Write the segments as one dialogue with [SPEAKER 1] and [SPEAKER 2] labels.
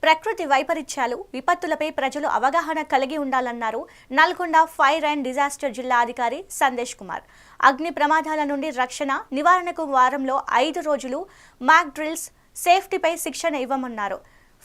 [SPEAKER 1] ప్రకృతి వైపరీత్యాలు విపత్తులపై ప్రజలు అవగాహన కలిగి ఉండాలన్నారు నల్గొండ ఫైర్ అండ్ డిజాస్టర్ జిల్లా అధికారి సందేశ్ కుమార్. అగ్ని ప్రమాదాల నుండి రక్షణ నివారణకు వారంలో 5 రోజులు మాక్ డ్రిల్స్, సేఫ్టీపై శిక్షణ ఇవ్వమన్నారు.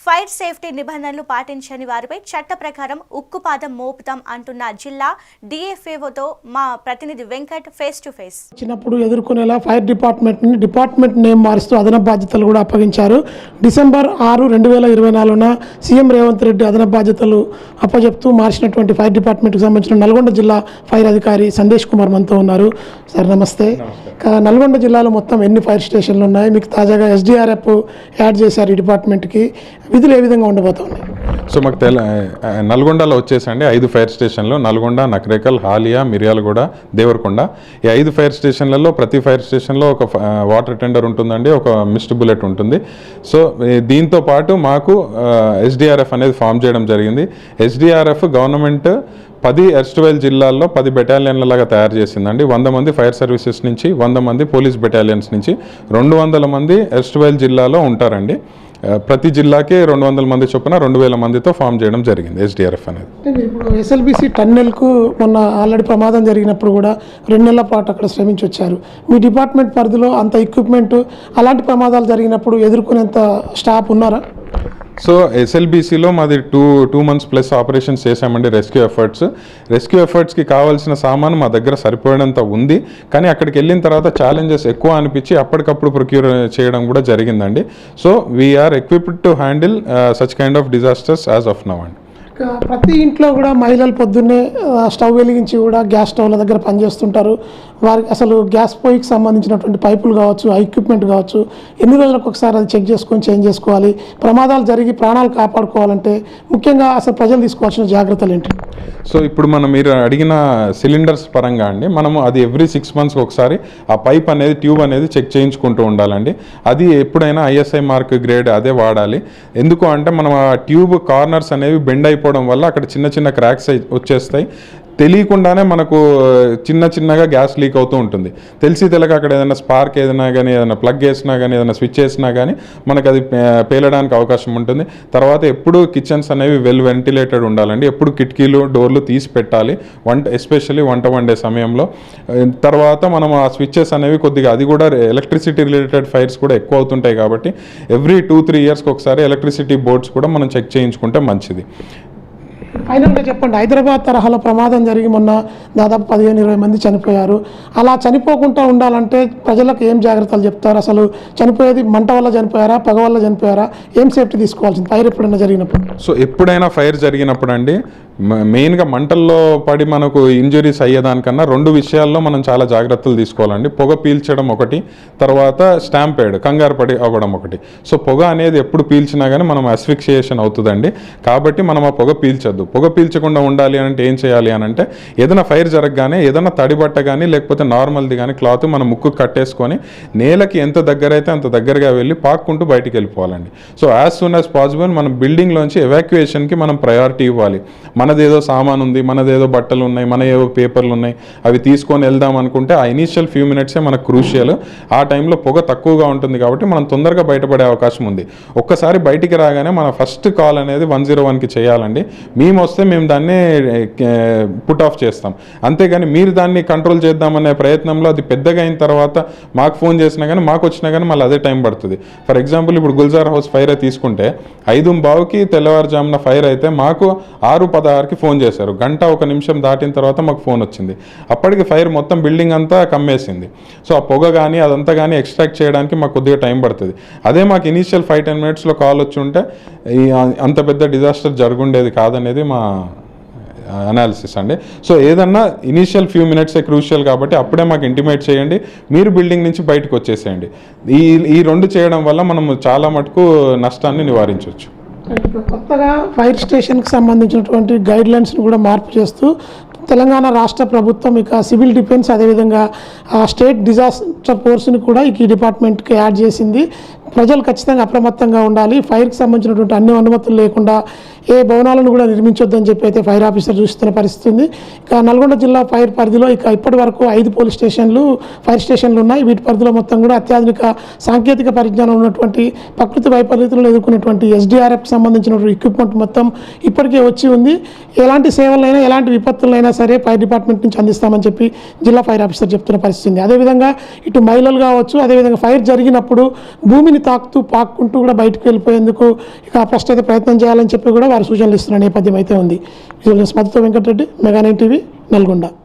[SPEAKER 1] ఫైర్ సేఫ్టీ నిబంధనలు పాటించని వారిపై చట్ట ప్రకారం ఉక్కుపాదం మోపుతాం అంటున్న జిల్లా డిఎఫ్ఏఓతో మా ప్రతినిధి వెంకట్ ఫేస్ టు ఫేస్.
[SPEAKER 2] చిన్నప్పుడు ఎదుర్కొనేలా ఫైర్ డిపార్ట్మెంట్ నేమ్ మారుస్తూ అదనపు బాధ్యతలు కూడా అప్పగించారు. డిసెంబర్ 6, 2024న సీఎం రేవంత్ రెడ్డి అదనపు బాధ్యతలు అప్పచెప్తూ మార్చినటువంటి ఫైర్ డిపార్ట్మెంట్కి సంబంధించిన నల్గొండ జిల్లా ఫైర్ అధికారి సందేశ్ కుమార్ మనతో ఉన్నారు. సార్ నమస్తే. నల్గొండ జిల్లాలో మొత్తం ఎన్ని ఫైర్ స్టేషన్లు ఉన్నాయి? మీకు తాజాగా SDRF యాడ్ చేశారు ఈ డిపార్ట్మెంట్కి. విధులు ఏ విధంగా ఉండబోతున్నాయి?
[SPEAKER 3] సో మాకు నల్గొండలో వచ్చేసండి 5 ఫైర్ స్టేషన్లు: నల్గొండ, నకరేకల్, హాలియా, మిర్యాలగూడ, దేవరకొండ. ఈ 5 ఫైర్ స్టేషన్లలో ప్రతి ఫైర్ స్టేషన్లో ఒక వాటర్ టెండర్ ఉంటుందండి, ఒక మిస్ట్ బుల్లెట్ ఉంటుంది. సో దీంతో పాటు మాకు SDRF అనేది ఫామ్ చేయడం జరిగింది. SDRF గవర్నమెంట్ 10 ఎర్స్ట్వైల్ జిల్లాల్లో 10 బెటాలియన్లలాగా తయారు చేసిందండి. 100 మంది ఫైర్ సర్వీసెస్ నుంచి, 100 మంది పోలీస్ బెటాలియన్స్ నుంచి 200 మంది ఎర్స్ట్వైల్ జిల్లాలో ఉంటారండి. ప్రతి జిల్లాకి 200 మంది చొప్పున 2000 మందితో ఫామ్ చేయడం జరిగింది SDRF అనేది.
[SPEAKER 2] ఇప్పుడు SLBC టన్నెల్కు మొన్న ఆల్రెడీ ప్రమాదం జరిగినప్పుడు కూడా 2 నెలల పాటు అక్కడ శ్రమించి వచ్చారు. మీ డిపార్ట్మెంట్ పరిధిలో అంత ఎక్విప్మెంట్, అలాంటి ప్రమాదాలు జరిగినప్పుడు ఎదుర్కొనేంత స్టాఫ్ ఉన్నారా?
[SPEAKER 3] సో SLBCలో మాది 2 మంత్స్ ప్లస్ ఆపరేషన్స్ చేసామండి. రెస్క్యూ ఎఫర్ట్స్కి కావాల్సిన సామాను మా దగ్గర సరిపోయేంత ఉంది. కానీ అక్కడికి వెళ్ళిన తర్వాత ఛాలెంజెస్ ఎక్కువ అనిపించి అప్పటికప్పుడు ప్రొక్యూర్ చేయడం కూడా జరిగిందండి. So we are equipped to handle such kind of disasters as of now అండి.
[SPEAKER 2] ప్రతి ఇంట్లో కూడా మహిళలు పొద్దున్నే స్టవ్ వెలిగించి కూడా గ్యాస్ స్టవ్ల దగ్గర పనిచేస్తుంటారు. వారికి అసలు గ్యాస్ పొయ్యికి సంబంధించినటువంటి పైపులు కావచ్చు, ఎక్విప్మెంట్ కావచ్చు, ఎన్ని రోజులకు ఒకసారి అది చెక్ చేసుకొని చేంజ్ చేసుకోవాలి? ప్రమాదాలు జరిగి ప్రాణాలు కాపాడుకోవాలంటే ముఖ్యంగా అసలు ప్రజలు తీసుకోవాల్సిన జాగ్రత్తలు ఏంటి?
[SPEAKER 3] సో ఇప్పుడు మీరు అడిగిన సిలిండర్స్ పరంగా అండి, మనము అది ఎవ్రీ 6 మంత్స్కి ఒకసారి ఆ పైప్ అనేది, ట్యూబ్ అనేది చెక్ చేయించుకుంటూ ఉండాలండి. అది ఎప్పుడైనా ISI మార్క్ గ్రేడ్ అదే వాడాలి. ఎందుకు అంటే మనం ఆ ట్యూబ్ కార్నర్స్ అనేవి బెండ్ అయిపోవడం వల్ల అక్కడ చిన్న చిన్న క్రాక్స్ వచ్చేస్తాయి. తెలియకుండానే మనకు చిన్నగా గ్యాస్ లీక్ అవుతూ ఉంటుంది. తెలియక అక్కడ ఏదైనా స్పార్క్ ఏదైనా కానీ, ఏదైనా ప్లగ్ వేసినా కానీ, ఏదైనా స్విచ్ వేసినా కానీ మనకు అది పేలడానికి అవకాశం ఉంటుంది. తర్వాత ఎప్పుడు కిచెన్స్ అనేవి వెల్ వెంటిలేటెడ్ ఉండాలండి. ఎప్పుడు కిటికీలు, డోర్లు తీసి పెట్టాలి, ఎస్పెషల్లీ వంట వండే సమయంలో. తర్వాత మనం ఆ స్విచ్చెస్ అనేవి కొద్దిగా, అది కూడా ఎలక్ట్రిసిటీ రిలేటెడ్ ఫైర్స్ కూడా ఎక్కువ అవుతుంటాయి కాబట్టి ఎవ్రీ 2-3 ఇయర్స్కి ఒకసారి ఎలక్ట్రిసిటీ బోర్డ్స్ కూడా మనం చెక్ చేయించుకుంటే మంచిది.
[SPEAKER 2] ఫైనల్గా చెప్పండి, హైదరాబాద్ తరహాలో ప్రమాదం జరిగి మొన్న దాదాపు 15-20 మంది చనిపోయారు. అలా చనిపోకుండా ఉండాలంటే ప్రజలకు ఏం జాగ్రత్తలు చెప్తారు? అసలు చనిపోయేది మంట వల్ల చనిపోయారా, పొగ వల్ల చనిపోయారా? ఏం సేఫ్టీ తీసుకోవాల్సింది ఫైర్ ఎప్పుడైనా జరిగినప్పుడు?
[SPEAKER 3] సో ఎప్పుడైనా ఫైర్ జరిగినప్పుడు అండి, మెయిన్గా మంటల్లో పడి మనకు ఇంజురీస్ అయ్యేదానికన్నా 2 విషయాల్లో మనం చాలా జాగ్రత్తలు తీసుకోవాలండి. పొగ పీల్చడం ఒకటి, తర్వాత స్టాంపేడ్, కంగారు పడి అవ్వడం ఒకటి. సో పొగ అనేది ఎప్పుడు పీల్చినా కానీ మనం అస్ఫిక్సియేషన్ అవుతుందండి. కాబట్టి మనం ఆ పొగ పీల్చొద్దు. పొగ పీల్చకుండా ఉండాలి అంటే ఏం చేయాలి అని అంటే, ఏదైనా ఫైర్ జరగగానే ఏదైనా తడిబట్ట కానీ లేకపోతే నార్మల్ది కానీ క్లాత్ మన ముక్కు కట్టేసుకొని నేలకి ఎంత దగ్గర అయితే అంత దగ్గరగా వెళ్ళి పాక్కుంటూ బయటికి వెళ్ళిపోవాలండి. So as soon as possible మనం బిల్డింగ్లోంచి ఎవాక్యుయేషన్కి మనం ప్రయారిటీ ఇవ్వాలి. మనదేదో సామాన్ ఉంది, మనదేదో బట్టలు ఉన్నాయి, మన ఏవో పేపర్లు ఉన్నాయి, అవి తీసుకొని వెళ్దాం అనుకుంటే ఆ ఇనీషియల్ ఫ్యూ మినిట్సే మనకు క్రూషియల్. ఆ టైంలో పొగ తక్కువగా ఉంటుంది కాబట్టి మనం తొందరగా బయటపడే అవకాశం ఉంది. ఒక్కసారి బయటికి రాగానే మన ఫస్ట్ కాల్ అనేది 101కి చేయాలండి. మేము వస్తే మేము దాన్ని పుట్ ఆఫ్ చేస్తాం. అంతేగాని మీరు దాన్ని కంట్రోల్ చేద్దామనే ప్రయత్నంలో అది పెద్దగా అయిన తర్వాత మాకు ఫోన్ చేసినా కానీ, మాకు వచ్చినా కానీ మళ్ళీ అదే టైం పడుతుంది. ఫర్ ఎగ్జాంపుల్ ఇప్పుడు గుల్జార్ హౌస్ ఫైర్ తీసుకుంటే 5:15కి తెల్లవారుజామున ఫైర్ అయితే మాకు 6:16కి ఫోన్ చేశారు. 1 నిమిషం దాటిన తర్వాత మాకు ఫోన్ వచ్చింది. అప్పటికి ఫైర్ మొత్తం బిల్డింగ్ అంతా కమ్మేసింది. సో ఆ పొగ కానీ అదంతా కానీ ఎక్స్ట్రాక్ట్ చేయడానికి మాకు కొద్దిగా టైం పడుతుంది. అదే మాకు ఇనీషియల్ 5-10 మినిట్స్లో కాల్ వచ్చి ఉంటే అంత పెద్ద డిజాస్టర్ జరుగుండేది కాదనేది మా అనాలిసిస్ అండి. సో ఏదన్నా ఇనీషియల్ ఫ్యూ మినిట్సే క్రూషియల్ కాబట్టి అప్పుడే మాకు ఇంటిమేట్ చేయండి, మీరు బిల్డింగ్ నుంచి బయటకు వచ్చేసేయండి. ఈ 2 చేయడం వల్ల మనం చాలా మటుకు నష్టాన్ని నివారించవచ్చు.
[SPEAKER 2] కొత్తగా ఫైర్ స్టేషన్కి సంబంధించినటువంటి గైడ్లైన్స్ని కూడా మార్పు చేస్తూ తెలంగాణ రాష్ట్ర ప్రభుత్వం ఇక సివిల్ డిఫెన్స్, అదేవిధంగా స్టేట్ డిజాస్టర్ ఫోర్స్ని కూడా ఈ డిపార్ట్మెంట్కి యాడ్ చేసింది. ప్రజలు ఖచ్చితంగా అప్రమత్తంగా ఉండాలి. ఫైర్కి సంబంధించినటువంటి అన్ని అనుమతులు లేకుండా ఏ భవనాలను కూడా నిర్మించొద్దని చెప్పి అయితే ఫైర్ ఆఫీసర్ చూస్తున్న పరిస్థితి ఉంది. ఇక నల్గొండ జిల్లా ఫైర్ పరిధిలో ఇప్పటి వరకు 5 పోలీస్ స్టేషన్లు, ఫైర్ స్టేషన్లు ఉన్నాయి. వీటి పరిధిలో మొత్తం కూడా అత్యాధునిక సాంకేతిక పరిజ్ఞానం ఉన్నటువంటి ప్రకృతి వైపరీత్యాలను ఎదుర్కొనేటువంటి SDRF సంబంధించినటువంటి ఎక్విప్మెంట్ మొత్తం ఇప్పటికే వచ్చి ఉంది. ఎలాంటి సేవలైనా, ఎలాంటి విపత్తులైనా సరే ఫైర్ డిపార్ట్మెంట్ నుంచి అందిస్తామని చెప్పి జిల్లా ఫైర్ ఆఫీసర్ చెప్తున్న పరిస్థితి ఉంది. అదేవిధంగా ఇటు మహిళలు కావచ్చు, అదేవిధంగా ఫైర్ జరిగినప్పుడు భూమిని పాక్కుంటూ కూడా బయటకు వెళ్ళిపోయేందుకు ఇక ఫస్ట్ అయితే ప్రయత్నం చేయాలని చెప్పి కూడా వారు సూచనలు ఇస్తున్న నేపథ్యం అయితే ఉంది. మధుతో వెంకటరెడ్డి, మెగా 9 టీవీ, నల్గొండ.